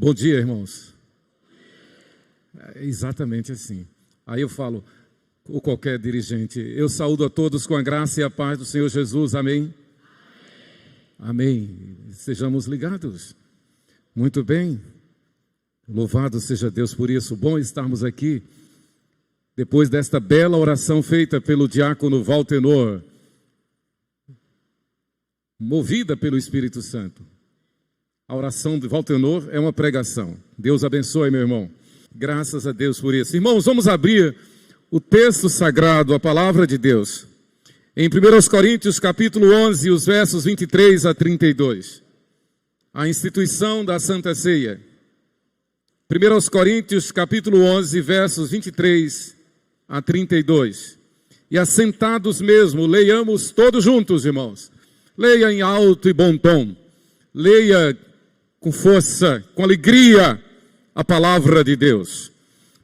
Bom dia, irmãos. É exatamente assim. Aí eu falo, ou qualquer dirigente, eu saúdo a todos com a graça e a paz do Senhor Jesus. Amém? Amém. Sejamos ligados. Muito bem. Louvado seja Deus por isso. Bom estarmos aqui. Depois desta bela oração feita pelo diácono Valtenor, movida pelo Espírito Santo. A oração de Valtenor é uma pregação. Deus abençoe, meu irmão. Graças a Deus por isso. Irmãos, vamos abrir o texto sagrado, a palavra de Deus. Em 1 Coríntios, capítulo 11, os versos 23 a 32. A instituição da Santa Ceia. 1 Coríntios, capítulo 11, versos 23 a 32. E assentados mesmo, leiamos todos juntos, irmãos. Leia em alto e bom tom. Leia com força, com alegria, a palavra de Deus.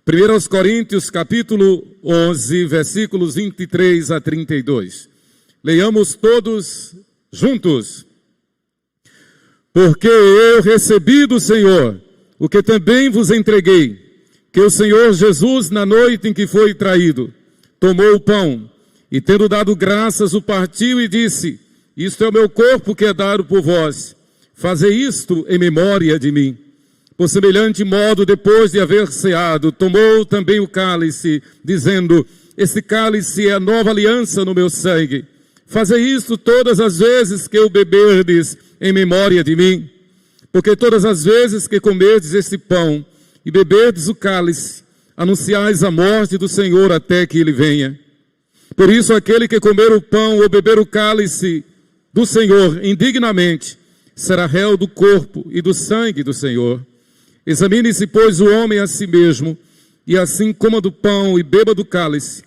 1 Coríntios, capítulo 11, versículos 23 a 32. Leiamos todos juntos. Porque eu recebi do Senhor o que também vos entreguei, que o Senhor Jesus, na noite em que foi traído, tomou o pão e, tendo dado graças, o partiu e disse: isto é o meu corpo que é dado por vós. Fazei isto em memória de mim. Por semelhante modo, depois de haver ceado, tomou também o cálice, dizendo: este cálice é a nova aliança no meu sangue. Fazei isto todas as vezes que o beberdes em memória de mim. Porque todas as vezes que comerdes este pão e beberdes o cálice, anunciais a morte do Senhor até que ele venha. Por isso, aquele que comer o pão ou beber o cálice do Senhor indignamente, será réu do corpo e do sangue do Senhor. Examine-se, pois, o homem a si mesmo, e assim coma do pão e beba do cálice.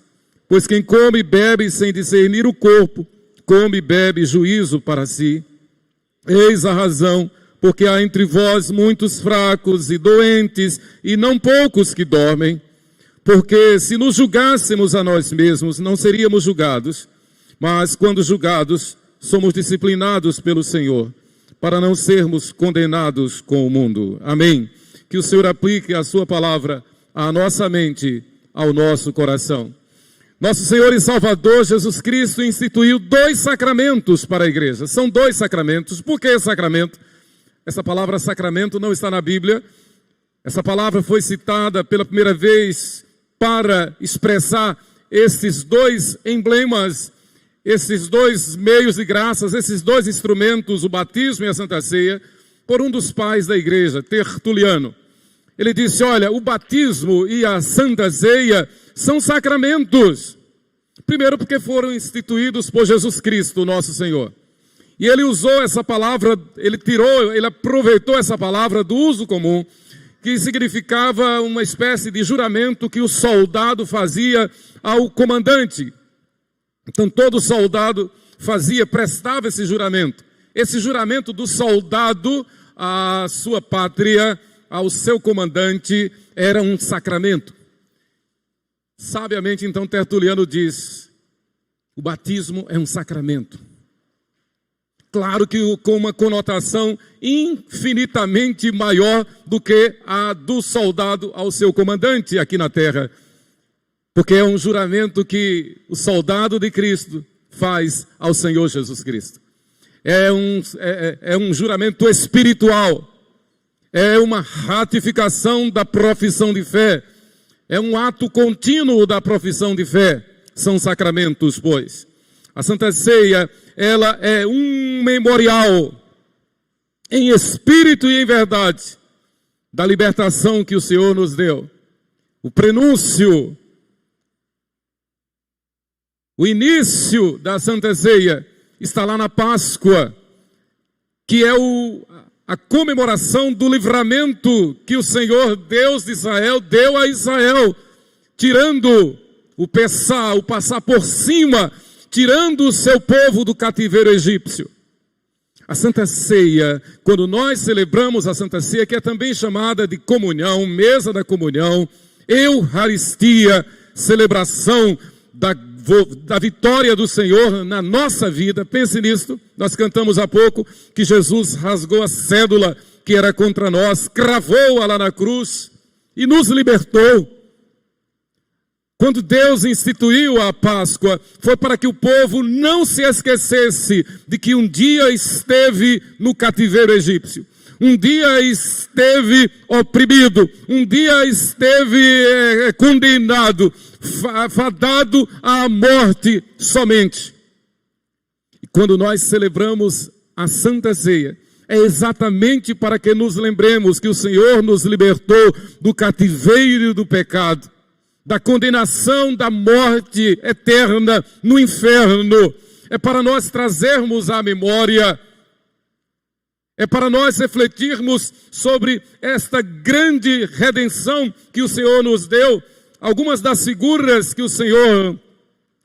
Pois quem come e bebe sem discernir o corpo, come e bebe juízo para si. Eis a razão, porque há entre vós muitos fracos e doentes, e não poucos que dormem. Porque se nos julgássemos a nós mesmos, não seríamos julgados, mas quando julgados, somos disciplinados pelo Senhor, para não sermos condenados com o mundo. Amém. Que o Senhor aplique a sua palavra à nossa mente, ao nosso coração. Nosso Senhor e Salvador Jesus Cristo instituiu 2 sacramentos para a igreja. São 2 sacramentos. Por que sacramento? Essa palavra sacramento não está na Bíblia. Essa palavra foi citada pela primeira vez para expressar esses 2 emblemas, esses 2 meios de graças, esses 2 instrumentos, o batismo e a Santa Ceia, por um dos pais da igreja, Tertuliano. Ele disse: olha, o batismo e a Santa Ceia são sacramentos. Primeiro porque foram instituídos por Jesus Cristo, nosso Senhor. E ele usou essa palavra, ele aproveitou essa palavra do uso comum, que significava uma espécie de juramento que o soldado fazia ao comandante. Então todo soldado prestava esse juramento do soldado à sua pátria, ao seu comandante, era um sacramento. Sabiamente então Tertuliano diz: o batismo é um sacramento. Claro que com uma conotação infinitamente maior do que a do soldado ao seu comandante aqui na terra. Porque é um juramento que o soldado de Cristo faz ao Senhor Jesus Cristo. É um juramento espiritual. É uma ratificação da profissão de fé. É um ato contínuo da profissão de fé. São sacramentos, pois. A Santa Ceia, ela é um memorial, em espírito e em verdade, da libertação que o Senhor nos deu. O prenúncio, o início da Santa Ceia está lá na Páscoa, que é a comemoração do livramento que o Senhor, Deus de Israel, deu a Israel, tirando o passar por cima, tirando o seu povo do cativeiro egípcio. A Santa Ceia, quando nós celebramos a Santa Ceia, que é também chamada de comunhão, mesa da comunhão, Eucaristia, celebração da vitória do Senhor na nossa vida. Pense nisto, nós cantamos há pouco que Jesus rasgou a cédula que era contra nós, cravou-a lá na cruz e nos libertou. Quando Deus instituiu a Páscoa, foi para que o povo não se esquecesse de que um dia esteve no cativeiro egípcio. Um dia esteve oprimido, um dia esteve condenado, fadado à morte somente. E quando nós celebramos a Santa Ceia, é exatamente para que nos lembremos que o Senhor nos libertou do cativeiro do pecado, da condenação da morte eterna no inferno. É para nós trazermos à memória, é para nós refletirmos sobre esta grande redenção que o Senhor nos deu. Algumas das figuras que o Senhor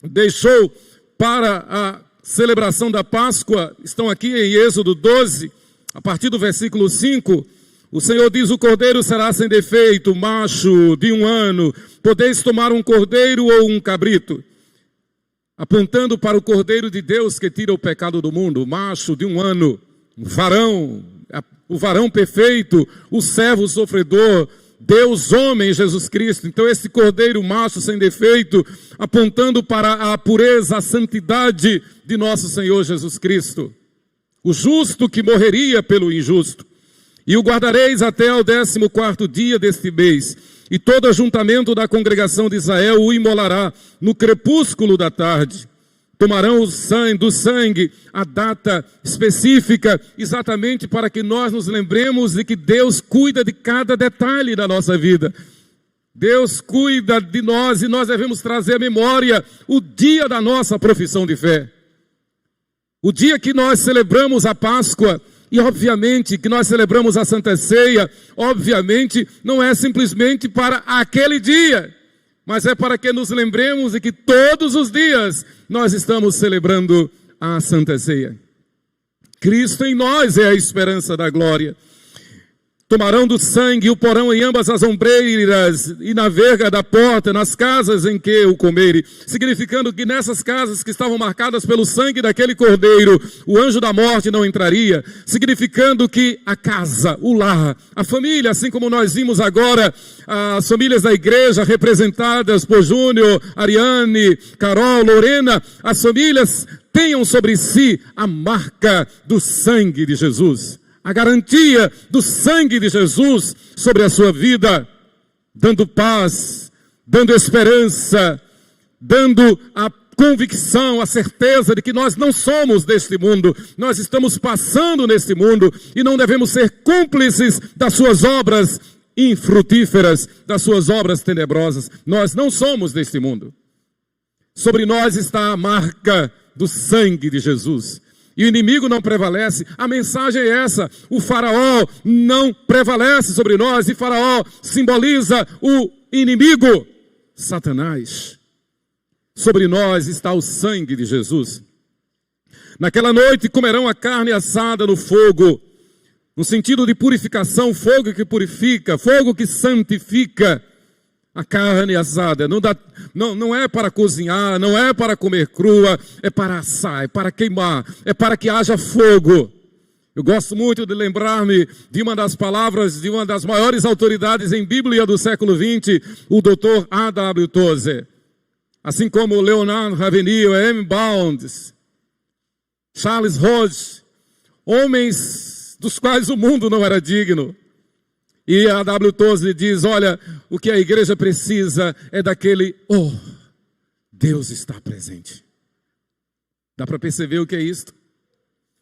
deixou para a celebração da Páscoa estão aqui em Êxodo 12, a partir do versículo 5. O Senhor diz: o cordeiro será sem defeito, macho de 1 ano. Podeis tomar um cordeiro ou um cabrito, apontando para o cordeiro de Deus que tira o pecado do mundo, macho de 1 ano. O varão perfeito, o servo sofredor, Deus homem, Jesus Cristo. Então esse cordeiro macho sem defeito, apontando para a pureza, a santidade de nosso Senhor Jesus Cristo. O justo que morreria pelo injusto. E o guardareis até ao 14º dia deste mês. E todo ajuntamento da congregação de Israel o imolará no crepúsculo da tarde. Tomarão do sangue a data específica, exatamente para que nós nos lembremos de que Deus cuida de cada detalhe da nossa vida. Deus cuida de nós e nós devemos trazer à memória o dia da nossa profissão de fé. O dia que nós celebramos a Páscoa e obviamente que nós celebramos a Santa Ceia, obviamente não é simplesmente para aquele dia, mas é para que nos lembremos de que todos os dias nós estamos celebrando a Santa Ceia. Cristo em nós é a esperança da glória. Tomarão do sangue e o porão em ambas as ombreiras e na verga da porta, nas casas em que o comerem. Significando que nessas casas que estavam marcadas pelo sangue daquele cordeiro, o anjo da morte não entraria. Significando que a casa, o lar, a família, assim como nós vimos agora, as famílias da igreja representadas por Júnior, Ariane, Carol, Lorena, as famílias tenham sobre si a marca do sangue de Jesus. A garantia do sangue de Jesus sobre a sua vida, dando paz, dando esperança, dando a convicção, a certeza de que nós não somos deste mundo, nós estamos passando neste mundo e não devemos ser cúmplices das suas obras infrutíferas, das suas obras tenebrosas. Nós não somos deste mundo. Sobre nós está a marca do sangue de Jesus. E o inimigo não prevalece. A mensagem é essa: o faraó não prevalece sobre nós. E faraó simboliza o inimigo, Satanás. Sobre nós está o sangue de Jesus. Naquela noite comerão a carne assada no fogo, no sentido de purificação, fogo que purifica, fogo que santifica. A carne assada não é para cozinhar, não é para comer crua, é para assar, é para queimar, é para que haja fogo. Eu gosto muito de lembrar-me de uma das palavras de uma das maiores autoridades em Bíblia do século XX, o Dr. A.W. Tozer. Assim como Leonard Ravenhill, M. Bounds, Charles Hodge, homens dos quais o mundo não era digno. E a W. Tozer diz: olha, o que a igreja precisa é daquele, Deus está presente. Dá para perceber o que é isto?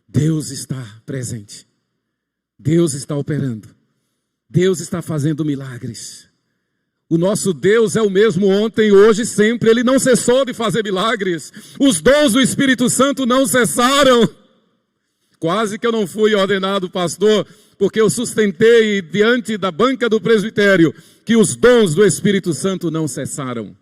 Deus está presente. Deus está operando. Deus está fazendo milagres. O nosso Deus é o mesmo ontem, hoje e sempre. Ele não cessou de fazer milagres. Os dons do Espírito Santo não cessaram. Quase que eu não fui ordenado pastor, porque eu sustentei diante da banca do presbitério que os dons do Espírito Santo não cessaram.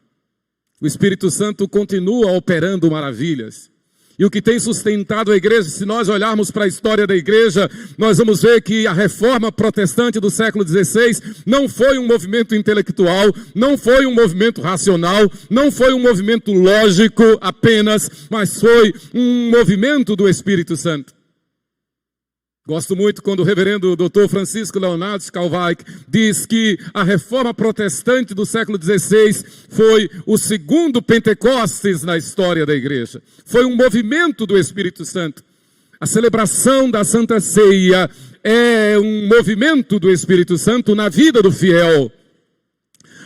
O Espírito Santo continua operando maravilhas. E o que tem sustentado a igreja, se nós olharmos para a história da igreja, nós vamos ver que a reforma protestante do século XVI não foi um movimento intelectual, não foi um movimento racional, não foi um movimento lógico apenas, mas foi um movimento do Espírito Santo. Gosto muito quando o reverendo Dr. Francisco Leonardo Schalweich diz que a reforma protestante do século XVI foi o segundo Pentecostes na história da igreja. Foi um movimento do Espírito Santo. A celebração da Santa Ceia é um movimento do Espírito Santo na vida do fiel.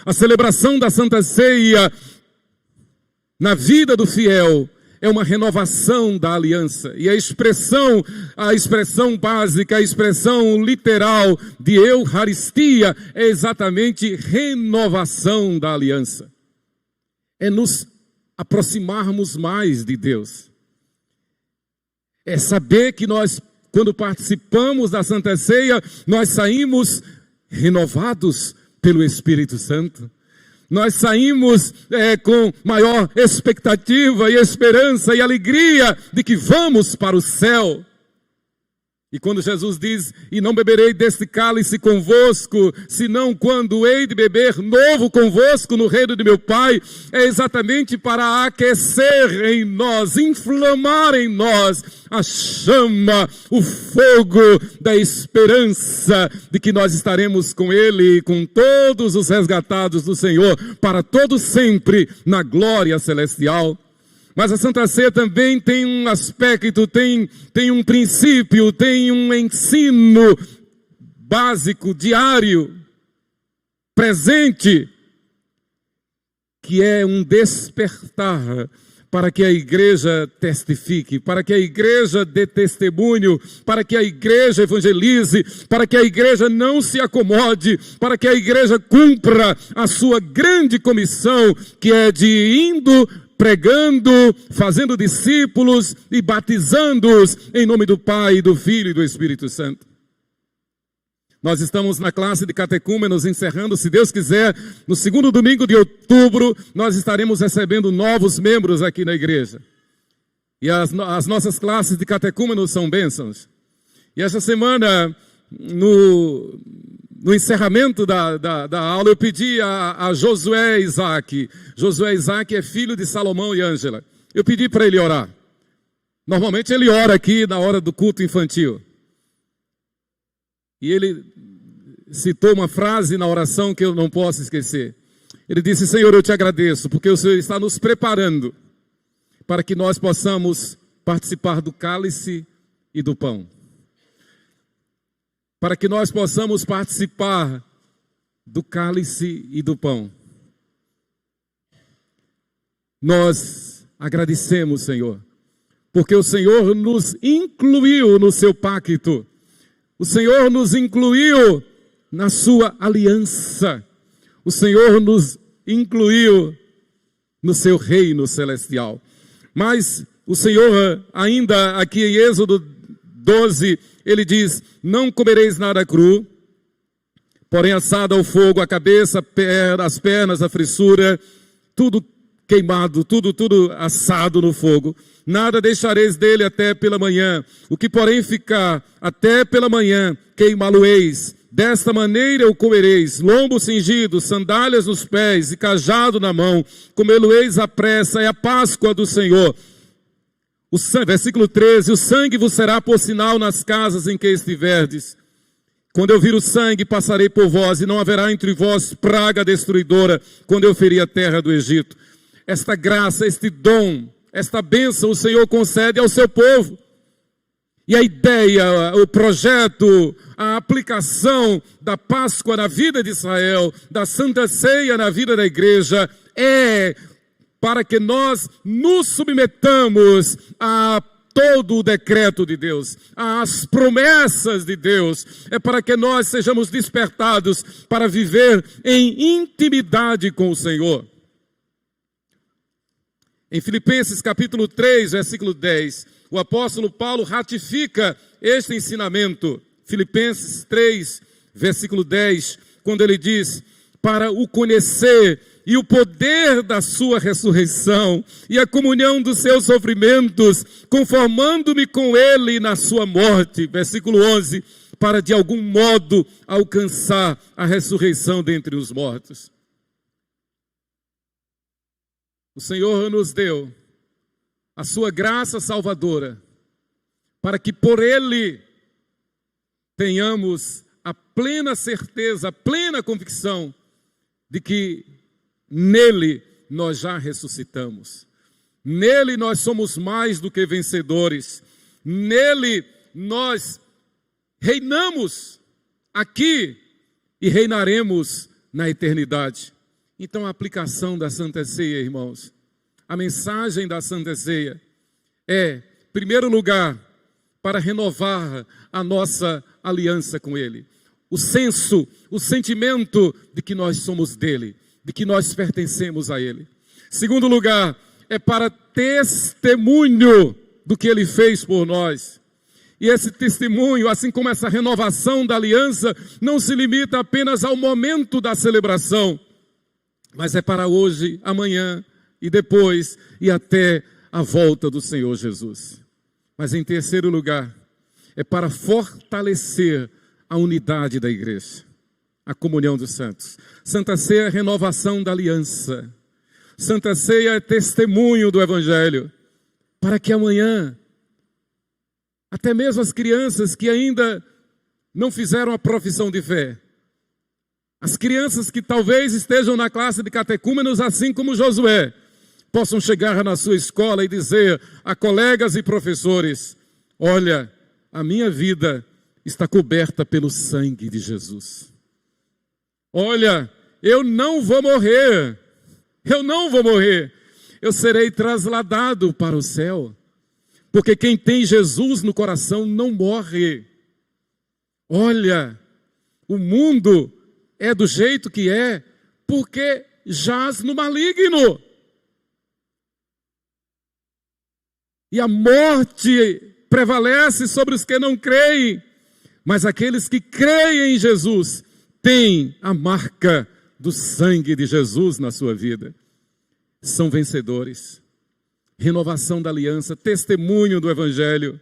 A celebração da Santa Ceia na vida do fiel é uma renovação da aliança. E a expressão básica, a expressão literal de Eucaristia é exatamente renovação da aliança. É nos aproximarmos mais de Deus. É saber que nós, quando participamos da Santa Ceia, nós saímos renovados pelo Espírito Santo. Nós saímos com maior expectativa e esperança e alegria de que vamos para o céu. E quando Jesus diz, e não beberei deste cálice convosco, senão quando hei de beber novo convosco no reino de meu Pai, é exatamente para aquecer em nós, inflamar em nós a chama, o fogo da esperança de que nós estaremos com Ele e com todos os resgatados do Senhor, para todo sempre na glória celestial. Mas a Santa Ceia também tem um aspecto, tem um princípio, tem um ensino básico, diário, presente, que é um despertar para que a igreja testifique, para que a igreja dê testemunho, para que a igreja evangelize, para que a igreja não se acomode, para que a igreja cumpra a sua grande comissão, que é de indo, pregando, fazendo discípulos e batizando-os em nome do Pai, do Filho e do Espírito Santo. Nós estamos na classe de catecúmenos encerrando, se Deus quiser, no segundo domingo de outubro, nós estaremos recebendo novos membros aqui na igreja. E as nossas classes de catecúmenos são bênçãos. E essa semana, no encerramento da aula, eu pedi a Josué Isaac. Josué Isaac é filho de Salomão e Ângela. Eu pedi para ele orar. Normalmente ele ora aqui na hora do culto infantil. E ele citou uma frase na oração que eu não posso esquecer. Ele disse: Senhor, eu te agradeço, porque o Senhor está nos preparando para que nós possamos participar do cálice e do pão. Para que nós possamos participar do cálice e do pão. Nós agradecemos, Senhor, porque o Senhor nos incluiu no seu pacto. O Senhor nos incluiu na sua aliança. O Senhor nos incluiu no seu reino celestial. Mas o Senhor, ainda aqui em Êxodo 12, ele diz: não comereis nada cru, porém assado ao fogo, a cabeça, as pernas, a frissura, tudo queimado, tudo assado no fogo. Nada deixareis dele até pela manhã. O que porém ficar até pela manhã, queimá-lo-eis. Desta maneira o comereis, lombo cingido, sandálias nos pés e cajado na mão. Comê-lo-eis à pressa, é a Páscoa do Senhor. Versículo 13, o sangue vos será por sinal nas casas em que estiverdes. Quando eu vir o sangue, passarei por vós, e não haverá entre vós praga destruidora, quando eu ferir a terra do Egito. Esta graça, este dom, esta bênção o Senhor concede ao seu povo. E a ideia, o projeto, a aplicação da Páscoa na vida de Israel, da Santa Ceia na vida da igreja, é para que nós nos submetamos a todo o decreto de Deus, às promessas de Deus. É para que nós sejamos despertados para viver em intimidade com o Senhor. Em Filipenses capítulo 3, versículo 10, o apóstolo Paulo ratifica este ensinamento. Filipenses 3, versículo 10, quando ele diz: para o conhecer e o poder da sua ressurreição e a comunhão dos seus sofrimentos, conformando-me com ele na sua morte. Versículo 11, para de algum modo alcançar a ressurreição dentre os mortos. O Senhor nos deu a sua graça salvadora, para que por Ele tenhamos a plena certeza, a plena convicção de que nele nós já ressuscitamos. Nele nós somos mais do que vencedores. Nele nós reinamos aqui e reinaremos na eternidade. Então a aplicação da Santa Ceia, irmãos, a mensagem da Santa Ceia é, em primeiro lugar, para renovar a nossa aliança com Ele. O senso, o sentimento de que nós somos dele, de que nós pertencemos a Ele. Segundo lugar, é para testemunho do que Ele fez por nós. E esse testemunho, assim como essa renovação da aliança, não se limita apenas ao momento da celebração, mas é para hoje, amanhã e depois e até a volta do Senhor Jesus. Mas em terceiro lugar, é para fortalecer a unidade da igreja, a comunhão dos santos. Santa Ceia é renovação da aliança. Santa Ceia é testemunho do Evangelho, para que amanhã, até mesmo as crianças que ainda não fizeram a profissão de fé, as crianças que talvez estejam na classe de catecúmenos, assim como Josué, possam chegar na sua escola e dizer a colegas e professores: olha, a minha vida está coberta pelo sangue de Jesus. Olha, eu não vou morrer, eu serei trasladado para o céu, porque quem tem Jesus no coração não morre. Olha, o mundo é do jeito que é, porque jaz no maligno. E a morte prevalece sobre os que não creem, mas aqueles que creem em Jesus têm a marca do sangue de Jesus na sua vida. São vencedores. Renovação da aliança, testemunho do Evangelho,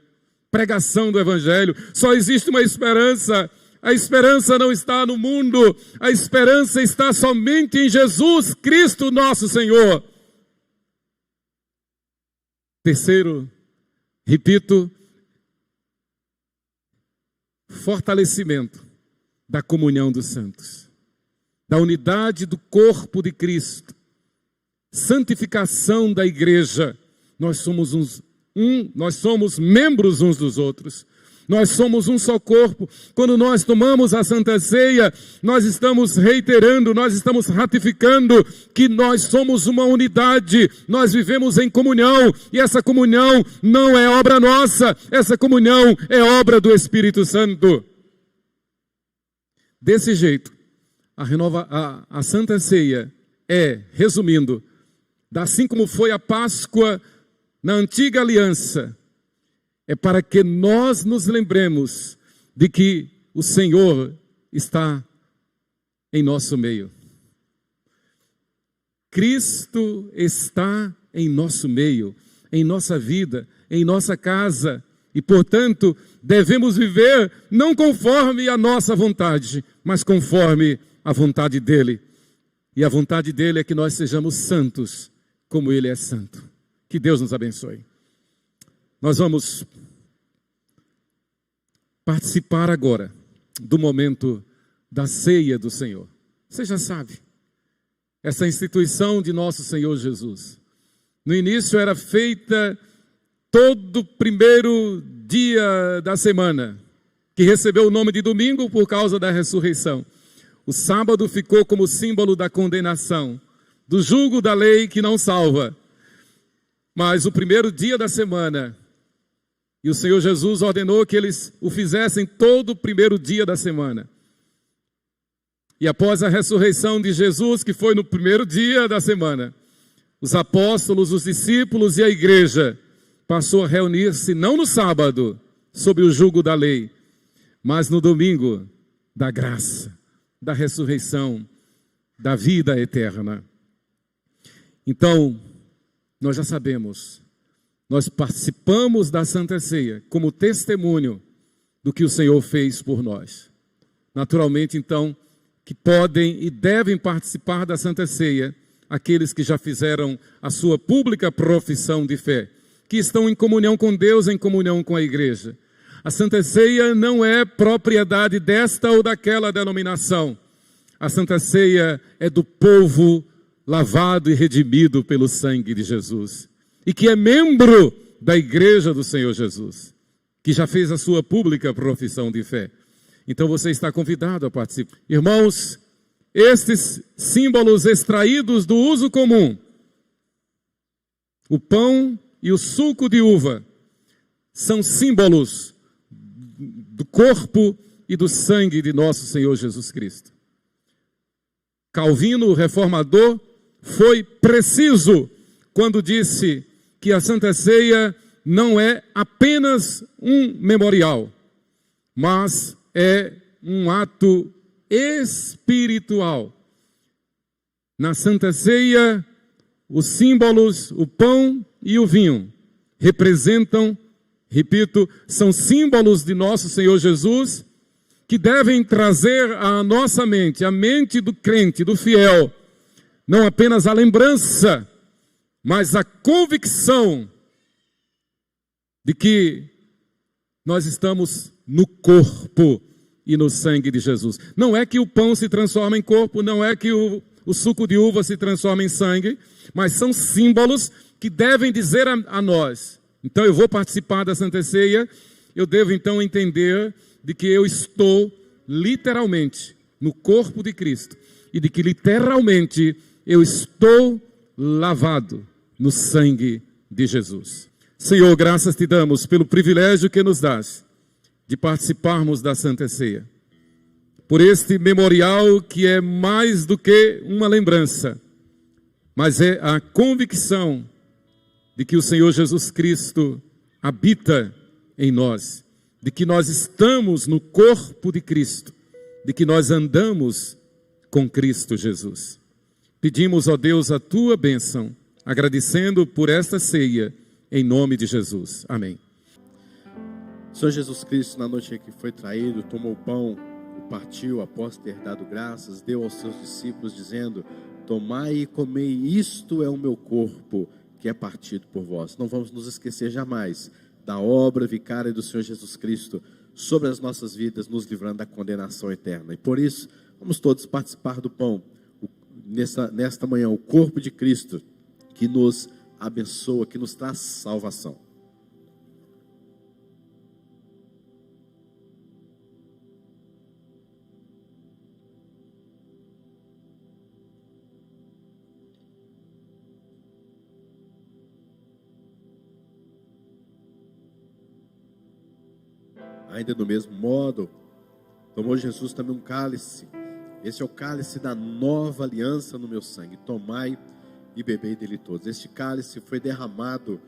pregação do Evangelho. Só existe uma esperança. A esperança não está no mundo, a esperança está somente em Jesus Cristo nosso Senhor. Terceiro, repito, fortalecimento da comunhão dos santos, da unidade do corpo de Cristo, santificação da igreja. Nós somos nós somos membros uns dos outros. Nós somos um só corpo. Quando nós tomamos a Santa Ceia, nós estamos reiterando, nós estamos ratificando que nós somos uma unidade. Nós vivemos em comunhão, e essa comunhão não é obra nossa, essa comunhão é obra do Espírito Santo. Desse jeito, a Santa Ceia é, resumindo, assim como foi a Páscoa na antiga aliança, é para que nós nos lembremos de que o Senhor está em nosso meio. Cristo está em nosso meio, em nossa vida, em nossa casa. E, portanto, devemos viver não conforme a nossa vontade, mas conforme a vontade dEle. E a vontade dEle é que nós sejamos santos, como Ele é santo. Que Deus nos abençoe. Nós vamos participar agora do momento da ceia do Senhor. Você já sabe, essa instituição de nosso Senhor Jesus, no início era feita todo primeiro dia da semana, que recebeu o nome de domingo por causa da ressurreição. O sábado ficou como símbolo da condenação, do jugo da lei que não salva. Mas o primeiro dia da semana, e o Senhor Jesus ordenou que eles o fizessem todo o primeiro dia da semana. E após a ressurreição de Jesus, que foi no primeiro dia da semana, os apóstolos, os discípulos e a igreja passou a reunir-se não no sábado, sob o jugo da lei, mas no domingo da graça, da ressurreição, da vida eterna. Então, nós já sabemos, nós participamos da Santa Ceia como testemunho do que o Senhor fez por nós. Naturalmente, então, que podem e devem participar da Santa Ceia aqueles que já fizeram a sua pública profissão de fé, que estão em comunhão com Deus, em comunhão com a igreja. A Santa Ceia não é propriedade desta ou daquela denominação. A Santa Ceia é do povo lavado e redimido pelo sangue de Jesus. E que é membro da igreja do Senhor Jesus, que já fez a sua pública profissão de fé. Então você está convidado a participar. Irmãos, estes símbolos extraídos do uso comum, o pão e o suco de uva, são símbolos do corpo e do sangue de nosso Senhor Jesus Cristo. Calvino, o reformador, foi preciso quando disse que a Santa Ceia não é apenas um memorial, mas é um ato espiritual. Na Santa Ceia, os símbolos, o pão e o vinho, representam, repito, são símbolos de nosso Senhor Jesus, que devem trazer à nossa mente, à mente do crente, do fiel, não apenas a lembrança, mas a convicção de que nós estamos no corpo e no sangue de Jesus. Não é que o pão se transforma em corpo, não é que o suco de uva se transforma em sangue, mas são símbolos que devem dizer a nós. Então eu vou participar da Santa Ceia, eu devo então entender de que eu estou literalmente no corpo de Cristo e de que literalmente eu estou lavado no sangue de Jesus. Senhor, graças te damos pelo privilégio que nos dás de participarmos da Santa Ceia, por este memorial que é mais do que uma lembrança, mas é a convicção de que o Senhor Jesus Cristo habita em nós, de que nós estamos no corpo de Cristo, de que nós andamos com Cristo Jesus. Pedimos, ó Deus, a tua bênção, agradecendo por esta ceia, em nome de Jesus. Amém. O Senhor Jesus Cristo, na noite em que foi traído, tomou o pão, o partiu, após ter dado graças, deu aos seus discípulos, dizendo: tomai e comei, isto é o meu corpo, que é partido por vós. Não vamos nos esquecer jamais da obra vicária do Senhor Jesus Cristo sobre as nossas vidas, nos livrando da condenação eterna. E por isso, vamos todos participar do pão, nesta manhã, o corpo de Cristo, que nos abençoa, que nos traz salvação. Ainda do mesmo modo, tomou Jesus também um cálice. Esse é o cálice da nova aliança no meu sangue. Tomai e bebei dele todos. Este cálice foi derramado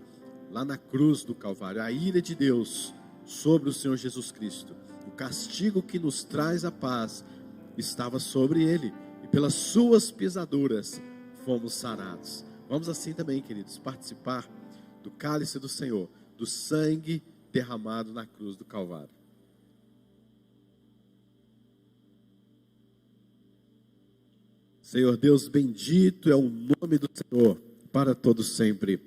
lá na cruz do Calvário. A ira de Deus sobre o Senhor Jesus Cristo. O castigo que nos traz a paz estava sobre ele. E pelas suas pisaduras fomos sarados. Vamos assim também, queridos, participar do cálice do Senhor, do sangue derramado na cruz do Calvário. Senhor Deus, bendito é o nome do Senhor para todos sempre.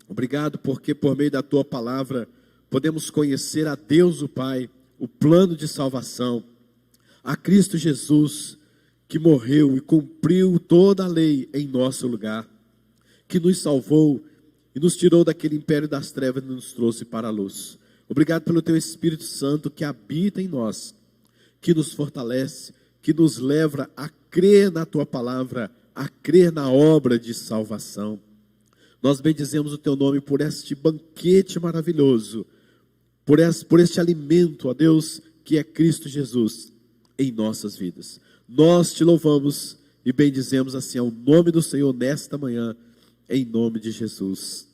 Obrigado porque por meio da tua palavra podemos conhecer a Deus o Pai, o plano de salvação, a Cristo Jesus que morreu e cumpriu toda a lei em nosso lugar, que nos salvou e nos tirou daquele império das trevas e nos trouxe para a luz. Obrigado pelo teu Espírito Santo que habita em nós, que nos fortalece, que nos leva a crer na tua palavra, a crer na obra de salvação. Nós bendizemos o teu nome por este banquete maravilhoso, por este alimento, ó Deus, que é Cristo Jesus em nossas vidas. Nós te louvamos e bendizemos assim ao nome do Senhor nesta manhã, em nome de Jesus.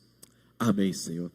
Amém, Senhor.